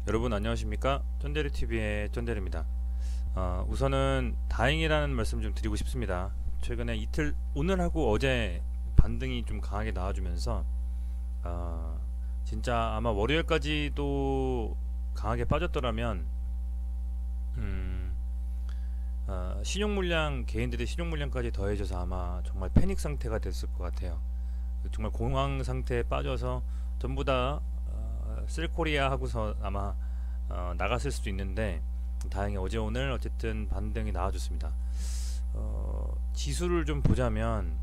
여러분 안녕하십니까? 쫀데리TV의 쫀데리입니다. 우선은 다행이라는 말씀 좀 드리고 싶습니다. 최근에 이틀 오늘하고 어제 반등이 좀 강하게 나와주면서 진짜 아마 월요일까지도 강하게 빠졌더라면 신용물량, 개인들의 신용물량까지 더해져서 아마 정말 패닉 상태가 됐을 것 같아요. 정말 공황 상태에 빠져서 전부 다 쓸코리아 하고서 아마 나갔을 수도 있는데, 다행히 어제 오늘 어쨌든 반등이 나와줬습니다. 지수를 좀 보자면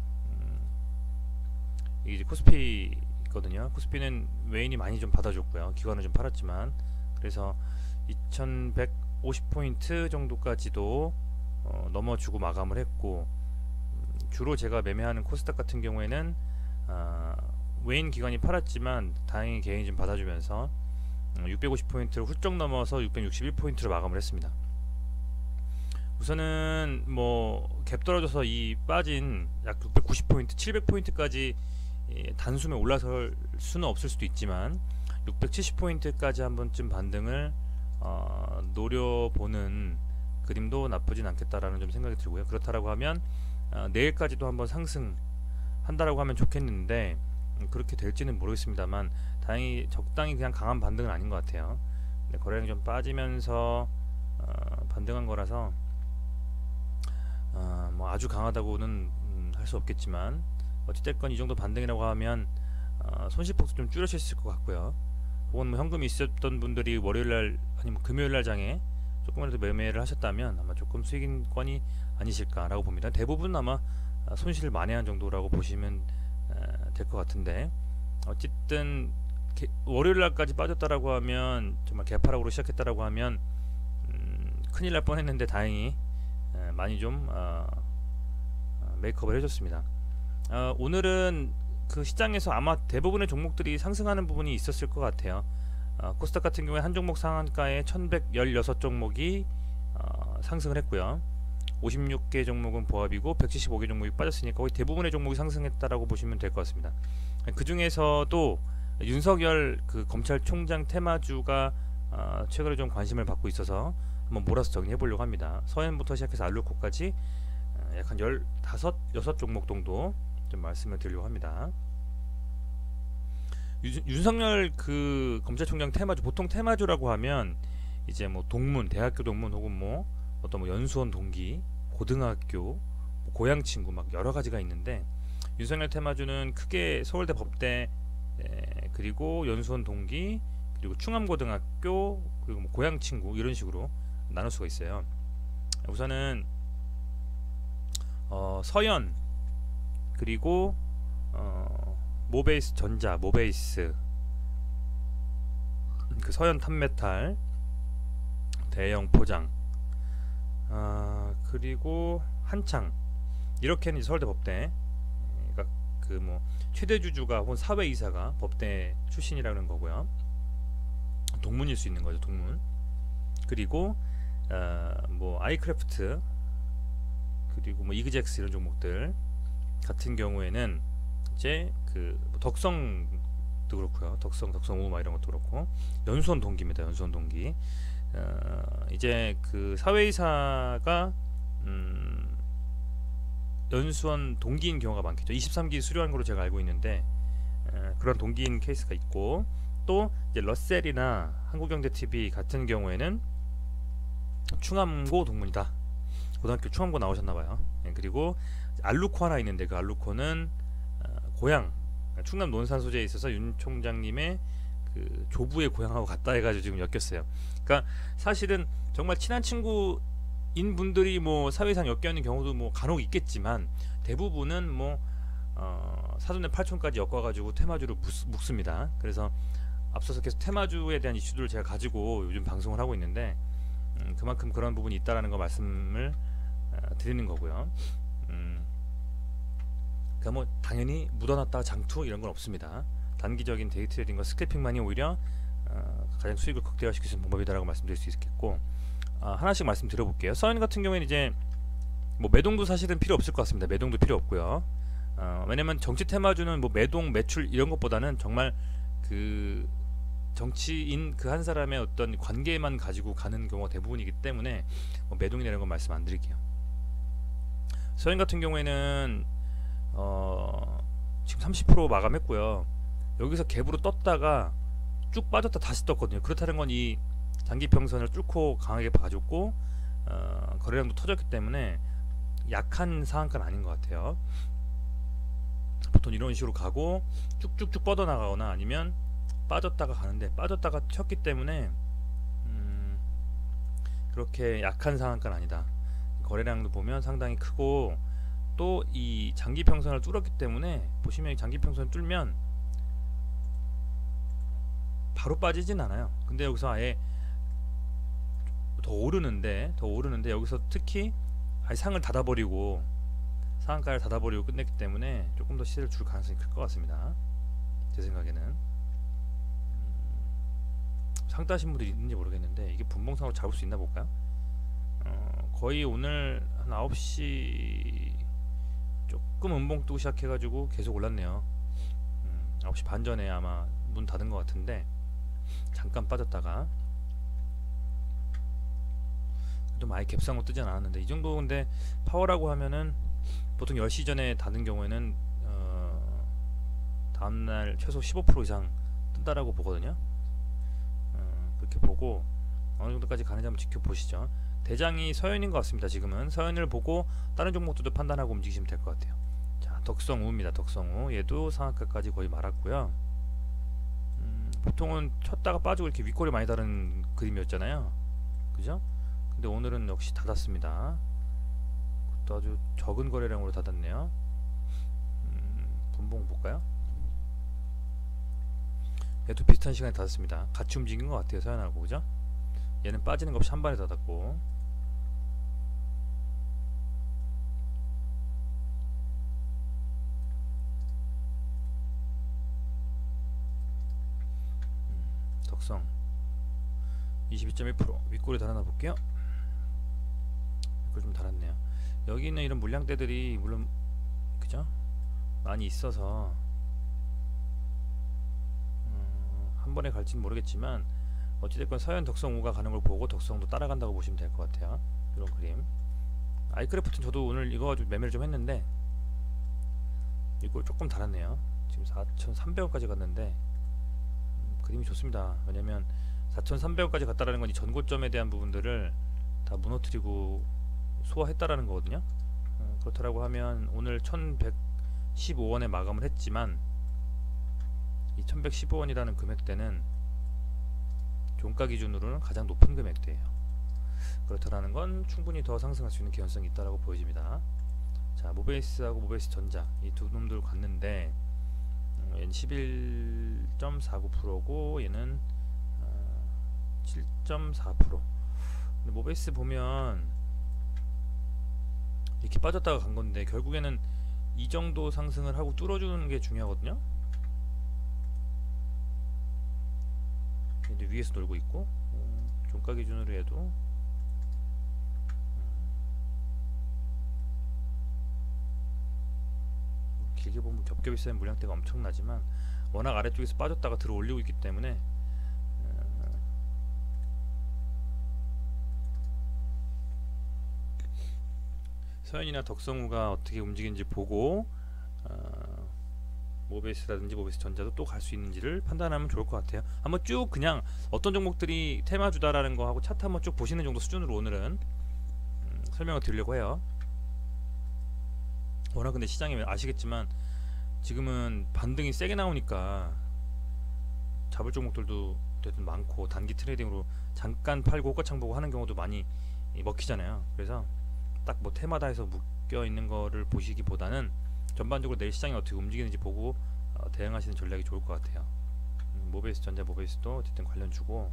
이게 코스피거든요. 코스피는 외인이 많이 좀 받아줬고요. 기관은 좀 팔았지만, 그래서 2150포인트 정도까지도 넘어주고 마감을 했고, 주로 제가 매매하는 코스닥 같은 경우에는 외인 기관이 팔았지만 다행히 개인이 좀 받아주면서 650포인트를 훌쩍 넘어서 661포인트로 마감을 했습니다. 우선은 뭐 갭 떨어져서 이 빠진 약 690포인트, 700포인트까지 단숨에 올라설 수는 없을 수도 있지만 670포인트까지 한 번쯤 반등을 노려보는 그림도 나쁘진 않겠다라는 좀 생각이 들고요. 그렇다라고 하면 내일까지도 한번 상승한다라고 하면 좋겠는데, 그렇게 될지는 모르겠습니다만 다행히 적당히 그냥 강한 반등은 아닌 것 같아요. 근데 거래량이 좀 빠지면서 반등한 거라서 뭐 아주 강하다고는 할 수 없겠지만, 어찌됐건 이 정도 반등이라고 하면 손실폭도 좀 줄여주실 것 같고요. 혹은 뭐 현금이 있었던 분들이 월요일날 아니면 금요일날 장에 조금이라도 매매를 하셨다면 아마 조금 수익인권이 아니실까라고 봅니다. 대부분 아마 손실을 만회한 정도라고 보시면 될 것 같은데, 어쨌든 월요일날까지 빠졌다라고 하면, 정말 개파락으로 시작했다라고 하면 큰일 날 뻔했는데 다행히 많이 좀 메이크업을 해줬습니다. 오늘은 그 시장에서 아마 대부분의 종목들이 상승하는 부분이 있었을 것 같아요. 코스닥 같은 경우에 한 종목 상한가에 1116종목이 상승을 했고요. 56개 종목은 보합이고 175개 종목이 빠졌으니까 거의 대부분의 종목이 상승했다라고 보시면 될 것 같습니다. 그 중에서도 윤석열 그 검찰총장 테마주가 최근에 좀 관심을 받고 있어서 한번 몰아서 정리해 보려고 합니다. 서현부터 시작해서 알루코까지 약 한 15, 6종목 정도 좀 말씀을 드리려고 합니다. 윤석열 그 검찰총장 테마주, 보통 테마주라고 하면 이제 뭐 동문, 대학교 동문, 혹은 뭐 어떤 뭐 연수원 동기, 고등학교, 뭐 고향 친구, 막 여러 가지가 있는데, 윤석열 테마주는 크게 서울대 법대, 그리고 연수원 동기, 그리고 충암고등학교, 그리고 뭐 고향 친구, 이런 식으로 나눌 수가 있어요. 우선은 서현, 그리고 모베이스 전자, 모베이스, 그 서현 탑메탈, 대형 포장, 그리고 한창, 이렇게는 이제 서울대 법대, 그러니까 그 뭐 최대 주주가 혹은 사회이사가 법대 출신이라는 거고요. 동문일 수 있는 거죠, 동문. 그리고 뭐 아이크래프트, 그리고 뭐 이그젝스, 이런 종목들 같은 경우에는 이제 그 덕성도 그렇고요. 덕성우 막 이런 것도 그렇고, 연수원 동기입니다. 연수원 동기. 이제 그 사회이사가 연수원 동기인 경우가 많겠죠. 23기 수료한 걸로 제가 알고 있는데, 그런 동기인 케이스가 있고, 또 이제 러셀이나 한국경제TV 같은 경우에는 충암고 동문이다. 고등학교 충암고 나오셨나봐요. 그리고 알루코 하나 있는데, 그 알루코는 고향 충남 논산 소재에 있어서 윤 총장님의 그 조부의 고향하고 같다 해가지고 지금 엮였어요. 그러니까 사실은 정말 친한 친구인 분들이 뭐 사회상 엮여 있는 경우도 뭐 간혹 있겠지만, 대부분은 뭐 사돈의 팔촌까지 엮어가지고 테마주를 묶습니다. 그래서 앞서서 계속 테마주에 대한 이슈들을 제가 가지고 요즘 방송을 하고 있는데, 그만큼 그런 부분이 있다라는 거 말씀을 드리는 거고요. 그러니까 뭐 당연히 묻어놨다가 장투 이런 건 없습니다. 단기적인 데이 트레이딩과 스크래핑만이 오히려 가장 수익을 극대화시킬 수 있는 방법이다라고 말씀드릴 수 있겠고, 하나씩 말씀드려볼게요. 서현 같은 경우에는 이제 뭐 매동도 사실은 필요 없을 것 같습니다. 매동도 필요 없고요. 왜냐면 정치 테마주는 뭐 매동, 매출 이런 것보다는 정말 그 정치인 그 한 사람의 어떤 관계만 가지고 가는 경우가 대부분이기 때문에 뭐 매동이라는 건 말씀 안 드릴게요. 서현 같은 경우에는 지금 30% 마감했고요. 여기서 갭으로 떴다가 쭉 빠졌다 다시 떴거든요. 그렇다는 건 이 장기평선을 뚫고 강하게 봐줬고 거래량도 터졌기 때문에 약한 상한가는 아닌 것 같아요. 보통 이런 식으로 가고 쭉쭉쭉 뻗어나가거나 아니면 빠졌다가 가는데 빠졌다가 쳤기 때문에 그렇게 약한 상한가는 아니다. 거래량도 보면 상당히 크고 또 이 장기평선을 뚫었기 때문에 보시면 장기평선을 뚫면 바로 빠지진 않아요. 근데 여기서 아예 더 오르는데 여기서 특히 아예 상을 닫아버리고 상한가를 닫아버리고 끝냈기 때문에 조금 더 시세를 줄 가능성이 클 것 같습니다. 제 생각에는 상 따신 분들이 있는지 모르겠는데 이게 분봉상으로 잡을 수 있나 볼까요? 거의 오늘 한 9시 조금 음봉 뜨고 시작해가지고 계속 올랐네요. 9시 반 전에 아마 문 닫은 것 같은데 잠깐 빠졌다가 또 많이 갭상으로 뜨진 않았는데 이 정도. 근데 파워라고 하면은 보통 10시 전에 닫은 경우에는 다음날 최소 15% 이상 뜬다라고 보거든요. 그렇게 보고 어느 정도까지 가는지 한번 지켜보시죠. 대장이 서현인 것 같습니다. 지금은 서현을 보고 다른 종목들도 판단하고 움직이시면 될 것 같아요. 자, 덕성우입니다. 덕성우 얘도 상한가까지 거의 말았고요. 보통은 쳤다가 빠지고 이렇게 윗골이 많이 다른 그림이었잖아요. 그죠? 근데 오늘은 역시 닫았습니다. 그것도 아주 적은 거래량으로 닫았네요. 분봉 볼까요? 얘도 비슷한 시간에 닫았습니다. 같이 움직인 것 같아요. 서현하고. 그죠? 얘는 빠지는 것 없이 한 번에 닫았고 덕성 22.1% 윗골이 달아나 볼게요. 윗골 좀 달았네요. 여기 있는 이런 물량대들이 물론 그죠? 많이 있어서 한 번에 갈지는 모르겠지만 어찌됐건 서현 덕성 5가 가는 걸 보고 덕성도 따라간다고 보시면 될 것 같아요. 이런 그림. 아이크래프트는 저도 오늘 이거 가지고 매매를 좀 했는데 이걸 조금 달았네요. 지금 4,300원까지 갔는데 그림이 좋습니다. 왜냐면 4,300원까지 갔다라는 건 이 전고점에 대한 부분들을 다 무너뜨리고 소화했다라는 거거든요. 그렇다라고 하면 오늘 1,115원에 마감을 했지만 이 1,115원이라는 금액대는 종가 기준으로는 가장 높은 금액대예요. 그렇다라는 건 충분히 더 상승할 수 있는 개연성이 있다라고 보여집니다. 자, 모베이스하고 모베이스 전자 이 두 놈들 갔는데 얘는 11.49%고 얘는 7.4%. 근데 모베이스 보면 이렇게 빠졌다가 간 건데 결국에는 이 정도 상승을 하고 뚫어주는 게 중요하거든요. 얘도 위에서 놀고 있고 종가 기준으로 해도 길게 보면 겹겹이 쌓인 물량대가 엄청나지만 워낙 아래쪽에서 빠졌다가 들어 올리고 있기 때문에 서현이나 덕성우가 어떻게 움직이는지 보고 모베이스라든지 모베이스 전자도 또 갈 수 있는지를 판단하면 좋을 것 같아요. 한번 쭉 그냥 어떤 종목들이 테마주다라는 거 하고 차트 한번 쭉 보시는 정도 수준으로 오늘은 설명을 드리려고 해요. 워낙 근데 시장이 아시겠지만 지금은 반등이 세게 나오니까 잡을 종목들도 되든 많고 단기 트레이딩으로 잠깐 팔고 호가창 보고 하는 경우도 많이 먹히잖아요. 그래서 딱 뭐 테마다 해서 묶여 있는 거를 보시기보다는 전반적으로 내일 시장이 어떻게 움직이는지 보고 대응하시는 전략이 좋을 것 같아요. 모베이스 전자 모베이스도 어쨌든 관련 주고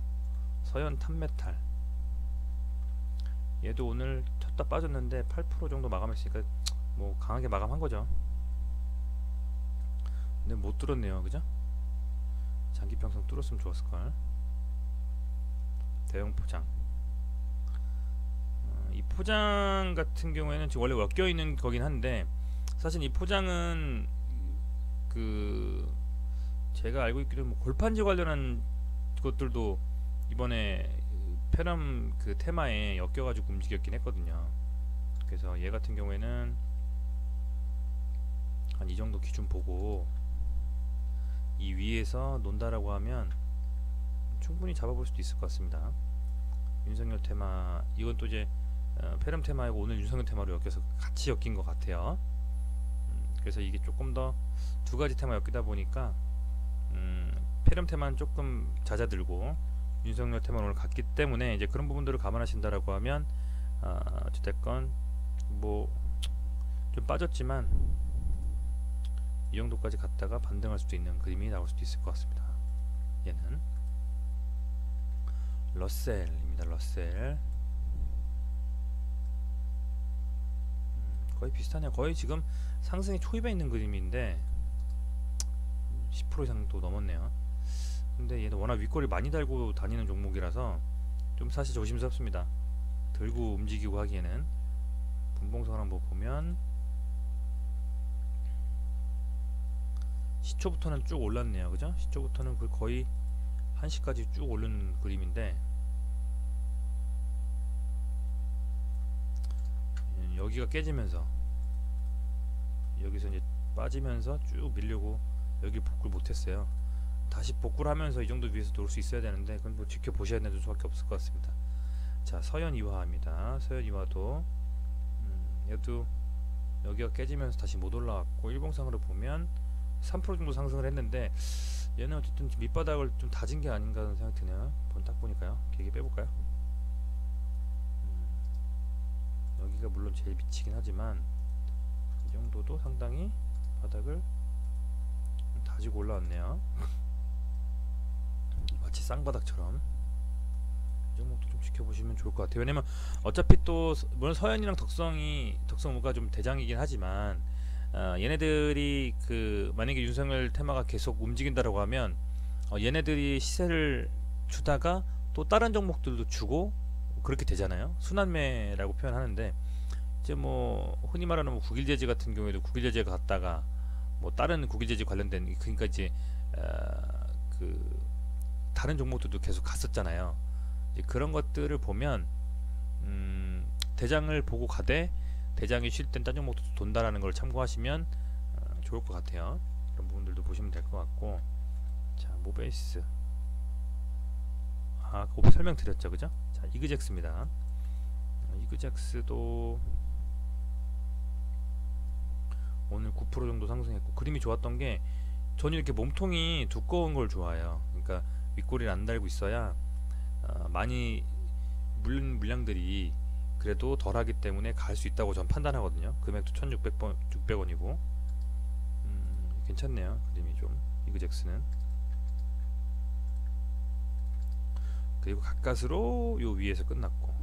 서현 탑메탈 얘도 오늘 쳤다 빠졌는데 8% 정도 마감했으니까 뭐 강하게 마감한 거죠. 근데 못 뚫었네요. 그죠? 장기평선 뚫었으면 좋았을걸. 대형 포장 이 포장 같은 경우에는 지금 원래 엮여있는 거긴 한데 사실 이 포장은 그 제가 알고 있기로는 뭐 골판지 관련한 것들도 이번에 페럼 그 테마에 엮여가지고 움직였긴 했거든요. 그래서 얘 같은 경우에는 한 이 정도 기준 보고 이 위에서 논다라고 하면 충분히 잡아볼 수도 있을 것 같습니다. 윤석열 테마, 이건 또 이제 페럼 테마이고 오늘 윤석열 테마로 엮여서 같이 엮인 것 같아요. 그래서 이게 조금 더 두 가지 테마 엮이다 보니까 페럼 테마는 조금 잦아들고 윤석열 테마는 오늘 같기 때문에 이제 그런 부분들을 감안하신다라고 하면 어쨌든 뭐 좀 빠졌지만 이 정도까지 갔다가 반등할 수도 있는 그림이 나올 수도 있을 것 같습니다. 얘는 러셀입니다. 러셀 거의 비슷하네요. 거의 지금 상승의 초입에 있는 그림인데 10% 이상도 넘었네요. 근데 얘는 워낙 윗꼬리 많이 달고 다니는 종목이라서 좀 사실 조심스럽습니다. 들고 움직이고 하기에는. 분봉선 한번 보면 시초부터는 쭉 올랐네요. 그죠? 시초부터는 거의 1시까지 쭉 오른 그림인데 여기가 깨지면서 여기서 이제 빠지면서 쭉 밀려고 여기 복구를 못했어요. 다시 복구를 하면서 이 정도 위에서 돌 수 있어야 되는데 그건 뭐 지켜보셔야 되는 수밖에 없을 것 같습니다. 자, 서현이화입니다. 서현이화도 얘도 여기가 깨지면서 다시 못 올라왔고 일봉상으로 보면 3% 정도 상승을 했는데 얘는 어쨌든 밑바닥을 좀 다진 게 아닌가 하는 생각이 드네요. 딱 보니까요. 길게 빼볼까요? 여기가 물론 제일 미치긴 하지만 이 정도도 상당히 바닥을 다지고 올라왔네요. 마치 쌍바닥처럼. 이 종목도 좀 지켜보시면 좋을 것 같아요. 왜냐면 어차피 또 물론 서현이랑 덕성우가 좀 대장이긴 하지만 얘네들이 만약에 윤석열 테마가 계속 움직인다라고 하면 얘네들이 시세를 주다가 또 다른 종목들도 주고 그렇게 되잖아요. 순환매라고 표현하는데 이제 뭐 흔히 말하는 뭐 국일제재 같은 경우에도 국일제재가 갔다가 뭐 다른 국일제재 관련된 그러니까 이제 다른 종목들도 계속 갔었잖아요. 이제 그런 것들을 보면 대장을 보고 가되 대장이 쉴 땐 딴 종목도 돈다라는 걸 참고하시면 좋을 것 같아요. 그런 부분들도 보시면 될 것 같고. 자, 모베이스 그거 설명드렸죠, 그죠? 자, 이그젝스입니다. 이그젝스도 오늘 9% 정도 상승했고 그림이 좋았던 게 저는 이렇게 몸통이 두꺼운 걸 좋아해요. 그러니까 윗꼬리를 안 달고 있어야 많이 물량들이 그래도 덜하기 때문에 갈 수 있다고 전 판단하거든요. 금액도 1600원이고 괜찮네요. 그림이 좀 이그젝스는. 그리고 가까스로 요 위에서 끝났고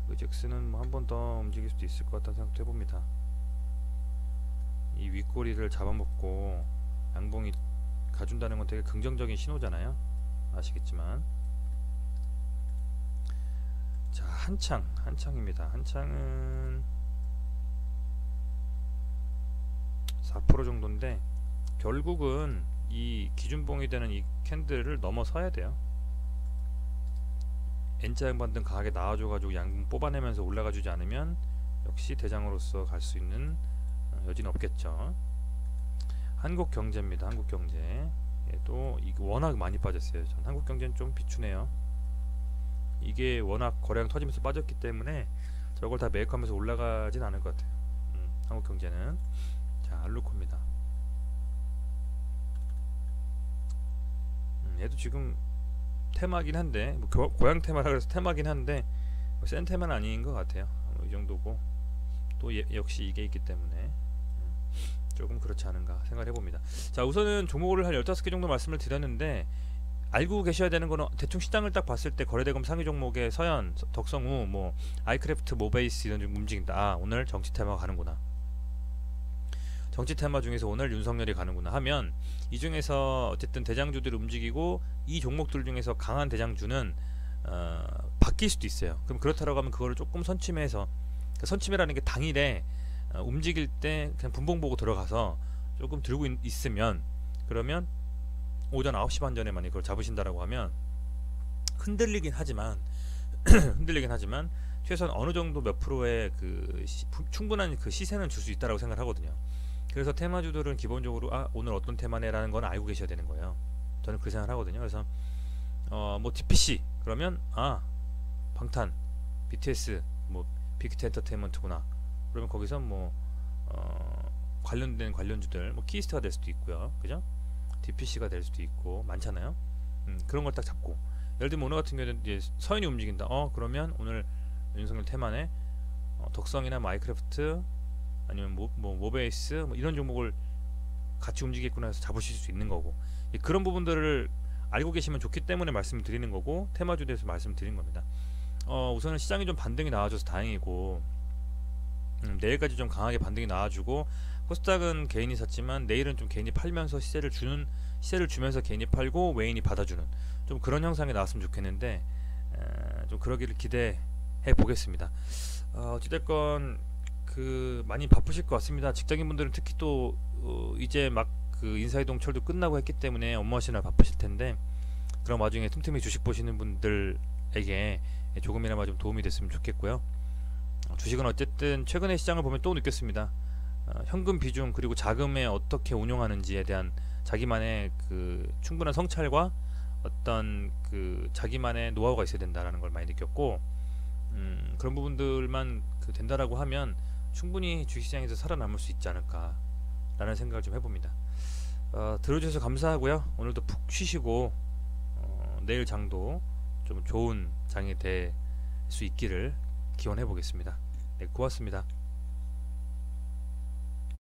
이그젝스는 뭐 한 번 더 움직일 수도 있을 것 같다는 생각도 해봅니다. 이 윗꼬리를 잡아먹고 양봉이 가준다는 건 되게 긍정적인 신호잖아요. 아시겠지만. 자, 한창입니다. 한창은 4% 정도인데 결국은 이 기준봉이 되는 이 캔들을 넘어서야 돼요. N자 양반등 강하게 나와줘가지고 양봉 뽑아내면서 올라가주지 않으면 역시 대장으로서 갈 수 있는 여지는 없겠죠. 한국경제입니다. 한국경제. 얘도 이게 워낙 많이 빠졌어요. 전 한국경제는 좀 비추네요. 이게 워낙 거래량 터지면서 빠졌기 때문에 저걸 다 메이크하면서 올라가진 않을 것 같아요. 한국경제는. 자, 알루코입니다. 얘도 지금 테마긴 한데 뭐 고향 테마라 그래서 테마긴 한데 뭐 센 테마는 아닌 것 같아요. 이 정도고 또 역시 이게 있기 때문에 조금 그렇지 않은가 생각을 해봅니다. 자, 우선은 종목을 한 15개 정도 말씀을 드렸는데 알고 계셔야 되는 거는 대충 시장을 딱 봤을 때 거래대금 상위 종목의 서현, 덕성우, 뭐 아이크래프트, 모베이스 이런 좀 움직인다. 오늘 정치 테마가 가는구나. 정치 테마 중에서 오늘 윤석열이 가는구나 하면 이 중에서 어쨌든 대장주들이 움직이고 이 종목들 중에서 강한 대장주는 바뀔 수도 있어요. 그럼 그렇다라고 하면 그거를 조금 선침해서 선침이라는 게 당일에 움직일 때 그냥 분봉 보고 들어가서 조금 들고 있으면 그러면 오전 9시 반 전에 만약 그걸 잡으신다라고 하면 흔들리긴 하지만 흔들리긴 하지만 최소한 어느 정도 몇 프로의 충분한 그 시세는 줄 수 있다라고 생각을 하거든요. 그래서 테마주들은 기본적으로 오늘 어떤 테마네라는 건 알고 계셔야 되는 거예요. 저는 그 생각을 하거든요. 그래서 뭐 DPC 그러면 방탄, BTS, 뭐 빅히트 엔터테인먼트구나. 그러면 거기서 뭐 관련된 관련주들, 뭐 키스트가 될 수도 있고요, 그죠? DPC가 될 수도 있고 많잖아요. 그런 걸 딱 잡고, 예를 들면 오늘 같은 경우에는 이제 서인이 움직인다. 그러면 오늘 윤석열 테마네 덕성이나 마이크래프트 아니면 모베이스 뭐 이런 종목을 같이 움직이겠구나 해서 잡으실 수 있는 거고, 그런 부분들을 알고 계시면 좋기 때문에 말씀을 드리는 거고, 테마주에 대해서 말씀드린 겁니다. 우선은 시장이 좀 반등이 나와줘서 다행이고, 내일까지 좀 강하게 반등이 나와주고, 코스닥은 개인이 샀지만 내일은 좀 개인이 팔면서 시세를 주면서 개인이 팔고 외인이 받아주는 좀 그런 형상이 나왔으면 좋겠는데, 좀 그러기를 기대해 보겠습니다. 어찌됐건 많이 바쁘실 것 같습니다. 직장인분들은 특히 또 이제 막 인사이동 철도 끝나고 했기 때문에 업무하시느라 바쁘실 텐데, 그런 와중에 틈틈이 주식 보시는 분들에게 조금이나마 좀 도움이 됐으면 좋겠고요. 주식은 어쨌든 최근의 시장을 보면 또 느꼈습니다. 현금 비중 그리고 자금에 어떻게 운용하는지에 대한 자기만의 충분한 성찰과 어떤 자기만의 노하우가 있어야 된다라는 걸 많이 느꼈고, 그런 부분들만 된다라고 하면 충분히 주식시장에서 살아남을 수 있지 않을까라는 생각을 좀 해봅니다. 들어주셔서 감사하고요. 오늘도 푹 쉬시고 내일 장도 좀 좋은 장이 될 수 있기를 기원해 보겠습니다. 네, 고맙습니다.